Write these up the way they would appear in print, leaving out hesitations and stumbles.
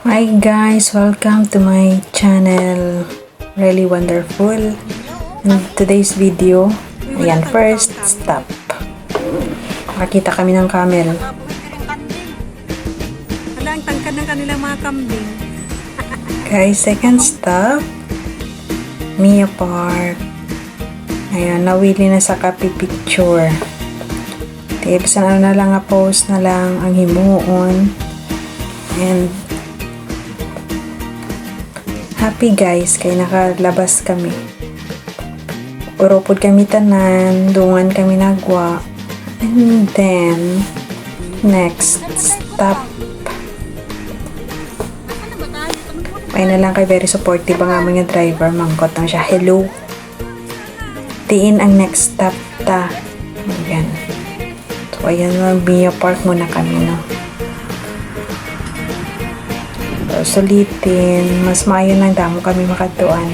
Hi guys, welcome to my channel, Really Wonderful. In today's video, ayan, first stop. Makita kami ng camel. Wala ang tangkad ng kanilang mga kambing. Guys, second stop, Mia Park. Ayan, nawili na sa copy picture. Tips na lang post na lang ang himuon. And happy guys, kay nakalabas kami. Uropod kami tanan, dungan kami nagwa. And then, next stop. Ay na lang kay very supportive ang aming driver. Mangkot na siya. Hello. Tiin ang next stop ta. Ayan. So, ayan na. Mia Park muna kami, no? Sulitin, mas maayo ng damo kami makatuan.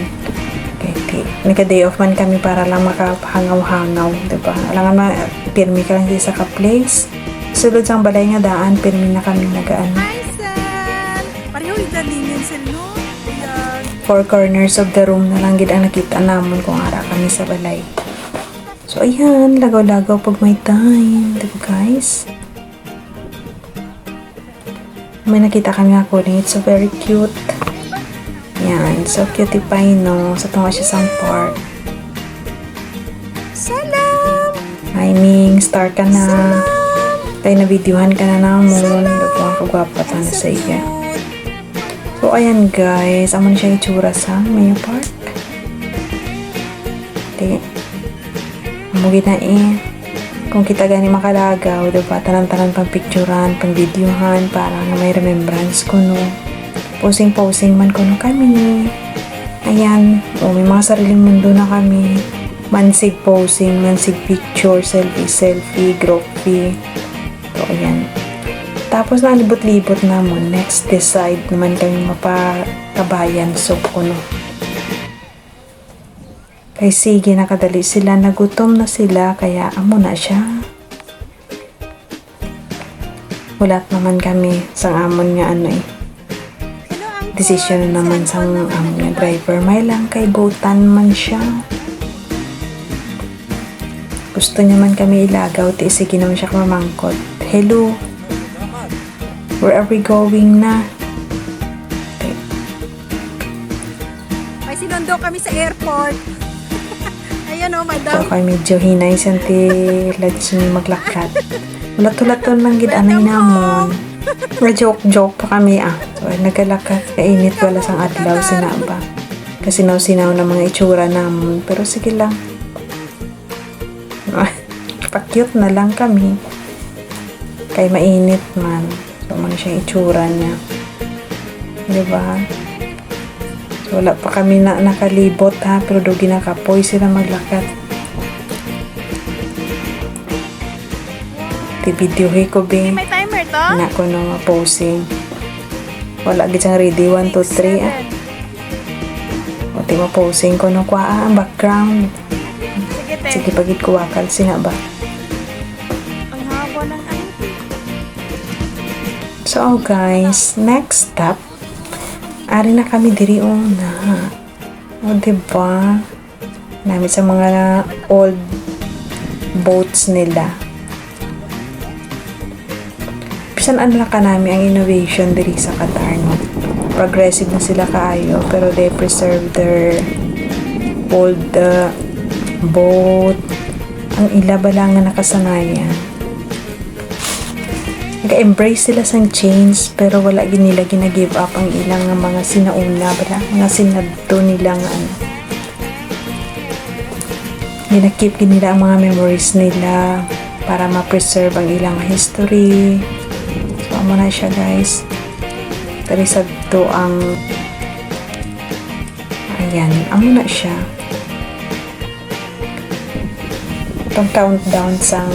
Naka-day off man kami para lang makahangaw-hangaw, diba? Alangan pirmi ka lang sa ka-place. Sulod sang balay nga daan, pirmi na kami nagaan. Hi, Sal! Pareho idalingin sila, no? Ayan. Four corners of the room na lang gid ang nakita namon kung ara kami sa balay. So, ayan, lagaw-lagaw pag may time, diba guys? May nakita kami nga kunin. It's so very cute. Yan. So cute no. So tunga siya sa park. Salam! Hi Ming. Star ka na. Tayo na videohan ka na namon. Dapat kagwapa ta na sa iya. So ayan guys. Amon siya itsura sa Mia Park. Di. Mugit na kung kita gani makalagaw, diba? Tanan-tanan pang picturean, pang videohan, para nga may remembrance ko, no? Posing-posing man ko, no, kami. Ayan. O, may mga sariling mundo na kami. Mansig posing, mansig picture, selfie, grophy. So, ayan. Tapos, nalibot-libot naman. Next, decide naman kami mapakabayan. So, no? Kay sige, nakadali sila, nagutom na sila, kaya amo na siya. Ulat naman kami sang amon nga Decision naman sang amon nga driver. May lang kay botan man siya. Gusto niya man kami ilagaw, sige naman siya kumamangkot. Hello, where are we going na? May sinundo kami sa airport. Ayan o, madam. So, kay medyo hinay siyang tilads niya maglakad. Ulat-ulaton lang gid anay namon. Joke pa kami So, nagkalakad, kainit wala sang adlaw sinaba. Kasi sinaw na mga itsura namon. Pero sige lang. Pa-cute na lang kami. Kay mainit man. So, man siya itsura niya. Diba? Wala pa kami na nakalibot pero dogi nakapoy sila maglakad. Ti-videohe ko bing. May timer to? Na ko no posing. Wala gid sang ready 1 2 3 O ti posing ko no kwa ang background. Sige, te. Sige pagit ko wakal sina ba. Ang haba ng So guys, next stop. Ari na kami diri na. O diba? Namit sa mga old boats nila. Bisan anla ka namin ang innovation diri sa Qatar, no? Progressive na sila kaayo, pero they preserve their old boat. Ang ila ba lang nga nakasanayan. Nag-embrace sila sang change, pero wala nila gina-give up ang ilang mga sinauna, mga sinadto nila nga Gina-keep nila ang mga memories nila para ma-preserve ang ilang history. So, amo na siya guys. Tarisagto ang ayan, amo na siya. Itong countdown sang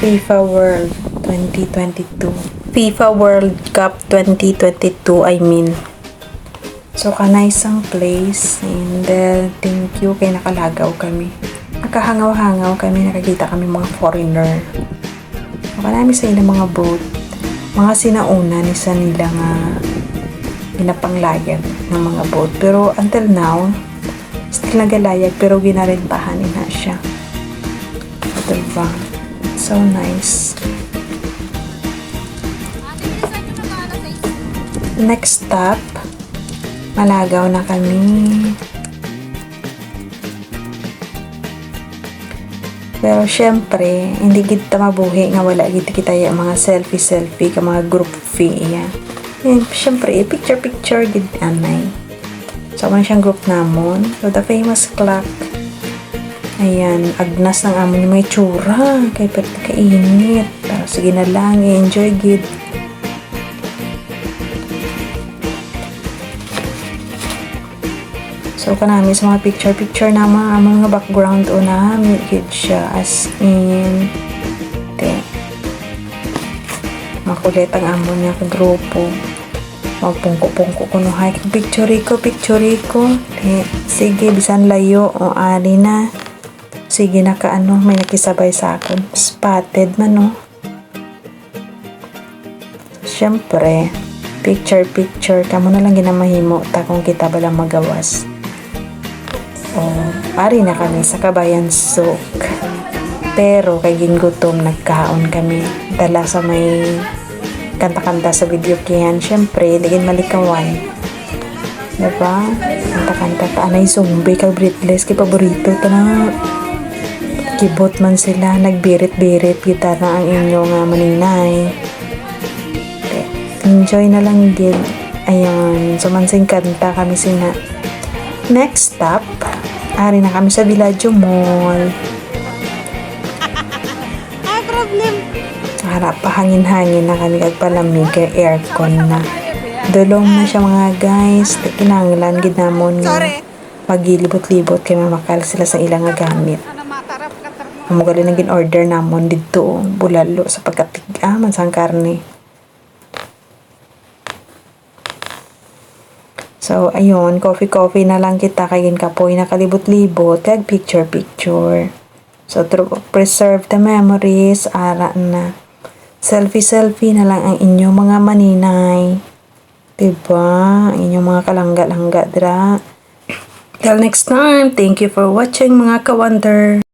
FIFA World 2022. FIFA World Cup 2022, I mean. So, kanay isang place. And thank you kay nakalagaw kami. Nakahangaw-hangaw kami, nakakita kami mga foreigner. So, kanami sa ilang mga boat. Mga sinauna ni sa nila nga ginapanglayag ng mga boat. Pero until now, still nagalayag pero ginarentahanin na siya. Diba? So nice. Next stop, Malagaw na kami. Pero syempre, hindi kita mabuhi nga wala kita yung mga selfie ka mga group fee yan. And syempre, picture gid anay. So man siyang group namon. So the famous clock. Ayan, agnas ng amon yung may tsura. Kay pero kainit. Pero sige na lang, enjoy gid. So kanami sa mga picture na mga background o na gid siya as in makulit ang amon niya kagrupo. Magpungko-pungko ko no hay picture ko. Sige bisan layo o ali na. Sige na kaano may nakisabay sa akin. Spotted man no. Siyempre picture kamo na lang ginamahimo ta kung kita balang magawas. Pari na kami sa Kabayan Souk. Pero kay gingutom nagkaon kami. Dala sa may kanta-kanta sa video kiyan. Siyempre, digin malikawan. Diba? Kanta-kanta ta. Anay zombie kag breathless. Kay paborito ta na. Kibot man sila. Nagbirit-birit. Kita na ang inyong maninay. Enjoy na lang gid. Ayan. Sumansing kanta kami sina. Next stop, ari na kami sa Villaggio Mall. Problem. Harap pa hangin-hangin na kami kag palamig kay aircon na. Dulong na siya mga guys. Kinanglan gid namon nga pagilibot-libot kay mamakal sila sa ilang nga gamit. Amo gali nang gin-order namon didto bulalo sa pagkatig-a man sang karne. So, ayun, coffee na lang kita kagin kapoy nakalibot-libot, kag picture. So, to preserve the memories, ara na. Selfie na lang ang inyong mga maninay. Diba? Ang inyong mga kalangga-langga dra. Till next time, thank you for watching mga ka-wonder.